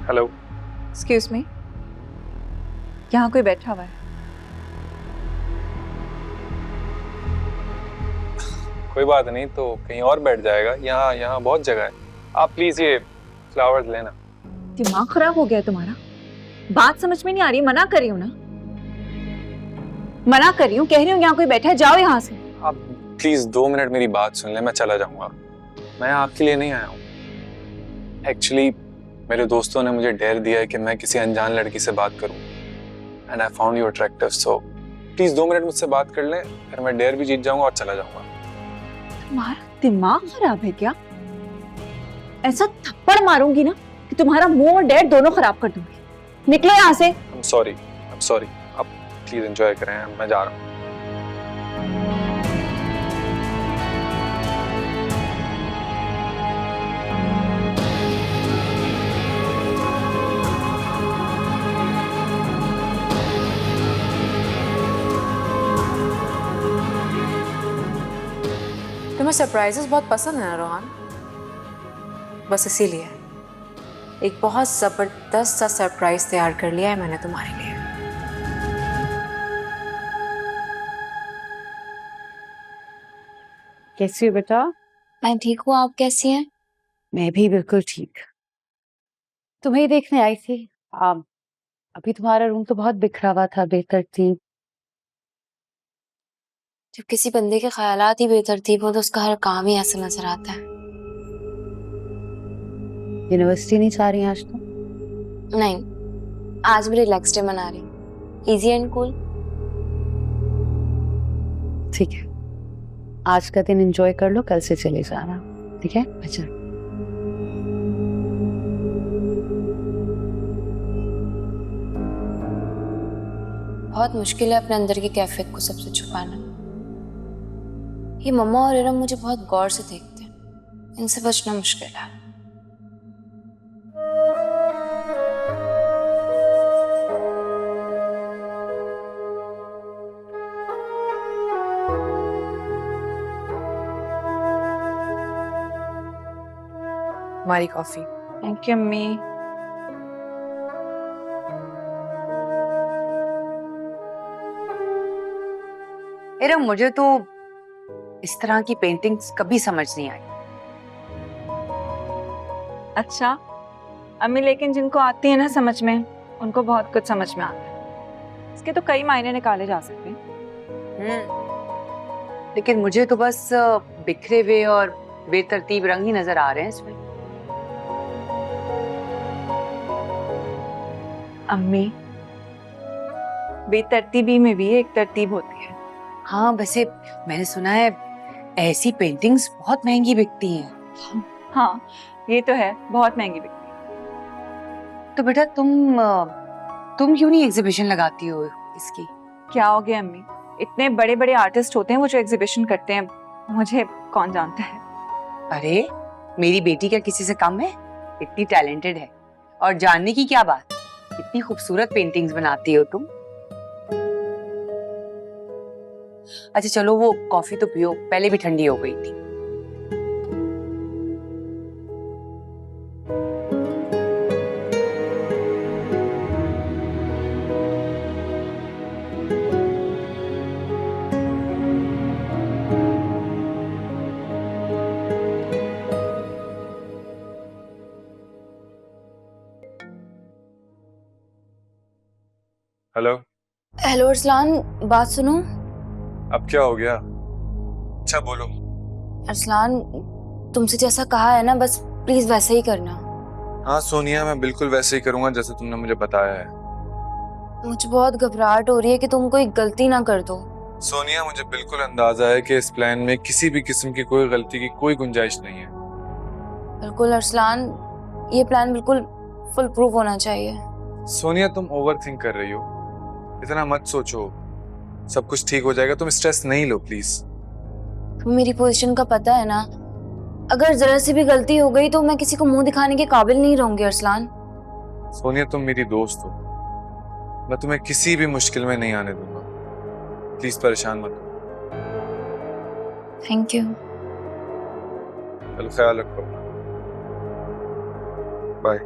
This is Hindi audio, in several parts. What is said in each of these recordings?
हेलो। एक्सक्यूज मी, यहाँ कोई बैठा हुआ है? कोई बात नहीं, तो कहीं और बैठ जाएगा। यहाँ यहाँ बहुत जगह है। आप प्लीज ये फ्लावर्स लेना। दिमाग खराब हो गया है तुम्हारा? बात समझ में नहीं आ रही, मना कर रही हूँ ना, मना कर रही हूँ, कह रही हूँ यहाँ कोई बैठा है, जाओ यहाँ से। आप प्लीज 2 मिनट मेरी बात सुन ले, मैं चला जाऊंगा। मैं आपके लिए नहीं आया हूँ। एक्चुअली मेरे दोस्तों ने मुझे डेयर दिया है कि मैं किसी अनजान लड़की से बात करूं, and I found you attractive, so please 2 minute मुझसे बात कर ले, फिर मैं डेयर भी जीत जाऊंगा और चला जाऊंगा। तुम्हारा दिमाग खराब है क्या? ऐसा थप्पड़ मारूंगी ना कि तुम्हारा मुंह और डेट दोनों खराब कर दूंगी। निकलो यहाँ से। I am sorry. आप प्लीज एंजॉय करें, मैं जा रहा हूँ। तुम्हें सरप्राइजेस बहुत पसंद है ना रोहन? बस इसीलिए एक बहुत जबरदस्त सा सरप्राइज तैयार कर लिया है मैंने तुम्हारे लिए। कैसी हो बेटा? मैं ठीक हूँ, आप कैसी हैं? मैं भी बिल्कुल ठीक। तुम्हें ही देखने आई थी। अभी तुम्हारा रूम तो बहुत बिखरा हुआ था, बेतरतीब। जब किसी बंदे के ख्यालात ही बेतरतीब हो तो उसका हर काम ही ऐसा नजर आता है। यूनिवर्सिटी नहीं जा रही आज तो? नहीं, आज मैं रिलैक्स डे मना रही। Easy and cool. ठीक है, आज का दिन एंजॉय कर लो, कल से चले जाना। ठीक है? अच्छा। बहुत मुश्किल है अपने अंदर की कैफियत को सबसे छुपाना। ये मम्मा और इरम मुझे बहुत गौर से देखते हैं, इनसे बचना मुश्किल है। हमारी कॉफी। थैंक यू अम्मी। इरम, मुझे तो इस तरह की पेंटिंग्स कभी समझ नहीं आई। अच्छा अम्मी, लेकिन जिनको आती है ना समझ में, उनको बहुत कुछ समझ में आता है। इसके तो कई मायने निकाले जा सकते हैं। लेकिन मुझे तो बस बिखरे हुए और बेतरतीब रंग ही नजर आ रहे हैं इसमें। अम्मी, बेतरतीबी में भी एक तरतीब होती है। हाँ, वैसे मैंने सुना है ऐसी पेंटिंग्स बहुत महंगी बिकती हैं। हाँ ये तो है, बहुत महंगी बिकती है। तो बेटा तुम क्यों नहीं एग्जीबिशन लगाती हो इसकी? क्या हो गया अम्मी, इतने बड़े बड़े आर्टिस्ट होते हैं वो जो एग्जीबिशन करते हैं, मुझे कौन जानता है। अरे मेरी बेटी क्या किसी से कम है? इतनी टैलेंटेड है। और जानने की क्या बात, इतनी खूबसूरत पेंटिंग्स बनाती हो तुम। अच्छा चलो, वो कॉफी तो पियो, पहले भी ठंडी हो गई थी। हेलो। हेलो अरसलान, बात सुनो। अब क्या हो गया? अच्छा बोलो। अरसलान, तुमसे जैसा कहा है ना, बस प्लीज वैसे ही करना। हाँ सोनिया, मैं बिल्कुल वैसे ही करूंगा जैसे तुमने मुझे बताया है। मुझे बहुत घबराहट हो रही है कि तुम कोई गलती ना कर दो। सोनिया, मुझे बिल्कुल अंदाजा है कि इस प्लान में किसी भी किस्म की कोई गलती की कोई गुंजाइश नहीं है। बिल्कुल अरसलान, ये प्लान बिल्कुल फुल प्रूफ होना चाहिए। सोनिया, तुम ओवर थिंक कर रही हो, इतना मत सोचो, सब कुछ ठीक हो जाएगा। तुम स्ट्रेस नहीं लो प्लीज। तुम्हें मेरी पोजीशन का पता है ना, अगर जरा सी भी गलती हो गई तो मैं किसी को मुंह दिखाने के काबिल नहीं रहूंगी अरसलान। सोनिया, तुम मेरी दोस्त हो, मैं तुम्हें किसी भी मुश्किल में नहीं आने दूंगा। प्लीज परेशान मत हो। Thank you. चलो ख्याल रखो अपना। बाय।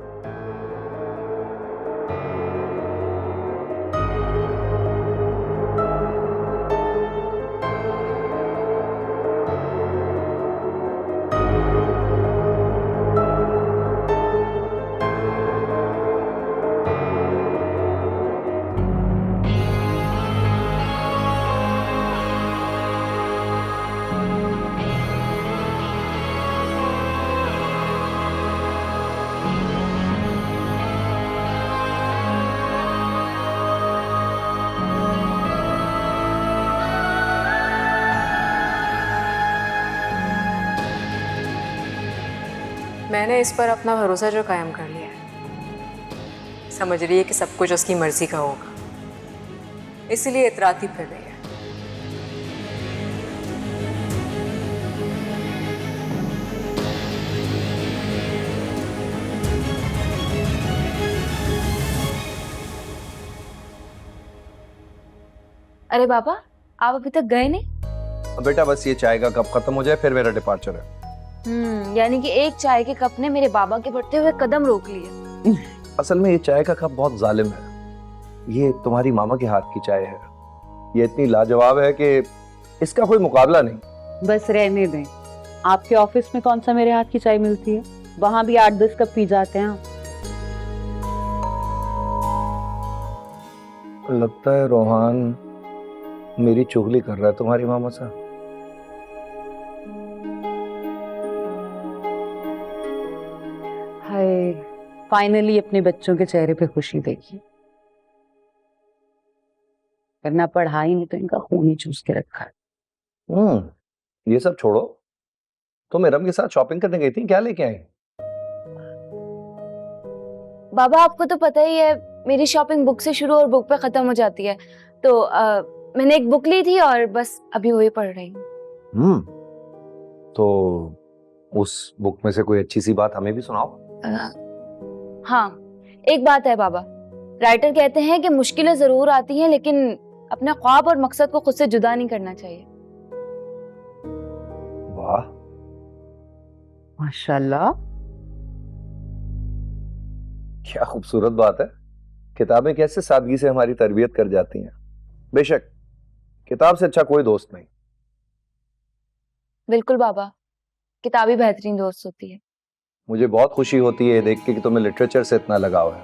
मैंने इस पर अपना भरोसा जो कायम कर लिया है, समझ रही है कि सब कुछ उसकी मर्जी का होगा, इसलिए इतराती फिर रही है। अरे बाबा, आप अभी तक गए नहीं? बेटा बस ये चाय का कप खत्म हो जाए फिर मेरा डिपार्चर है। यानी कि एक चाय के कप ने मेरे बाबा के बढ़ते हुए कदम रोक लिए। असल में ये चाय का कप बहुत जालिम है। ये तुम्हारी मामा के हाथ की चाय है। ये इतनी लाजवाब है कि इसका कोई मुकाबला नहीं। बस रहने दें। आपके ऑफिस में कौन सा मेरे हाथ की चाय मिलती है? वहां भी 8-10 कप पी जाते हैं आप। लगता है रोहान मेरी चुगली कर रहा है तुम्हारी मामा से। हाय, फाइनली अपने बच्चों के चेहरे पे खुशी देखी, वरना पढ़ाई में तो इनका खून ही चूस के रखा है। ये सब छोड़ो, तुम इरम के साथ शॉपिंग करने गई थी, क्या लेके आई? बाबा आपको तो पता ही है, मेरी शॉपिंग बुक से शुरू और बुक पे खत्म हो जाती है, तो मैंने एक बुक ली थी और बस अभी वही पढ़ रही हूँ। तो उस बुक में से कोई अच्छी सी बात हमें भी सुनाओ। हाँ, एक बात है बाबा, राइटर कहते हैं कि मुश्किलें जरूर आती हैं लेकिन अपने ख्वाब और मकसद को खुद से जुदा नहीं करना चाहिए। वाह, माशाल्लाह, क्या खूबसूरत बात है। किताबें कैसे सादगी से हमारी तरबियत कर जाती हैं। बेशक किताब से अच्छा कोई दोस्त नहीं। बिल्कुल बाबा, किताब ही बेहतरीन दोस्त होती है। मुझे बहुत खुशी होती है देख के कि तुम्हें लिटरेचर से इतना लगाव है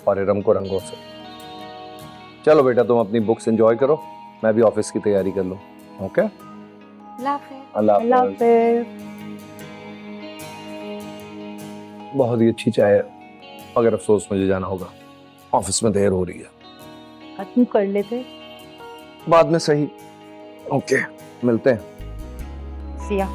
और इरम को रंगों से। चलो बेटा तुम अपनी बुक्स एंजॉय करो, मैं भी ऑफिस की तैयारी कर लूं। ओके, अल्लाह हाफ़िज़। बहुत ही अच्छी चाय है, मगर अफसोस मुझे जाना होगा, ऑफिस में देर हो रही है। खत्म कर लेते। बाद में सही। ओके, मिलते हैं। सिया।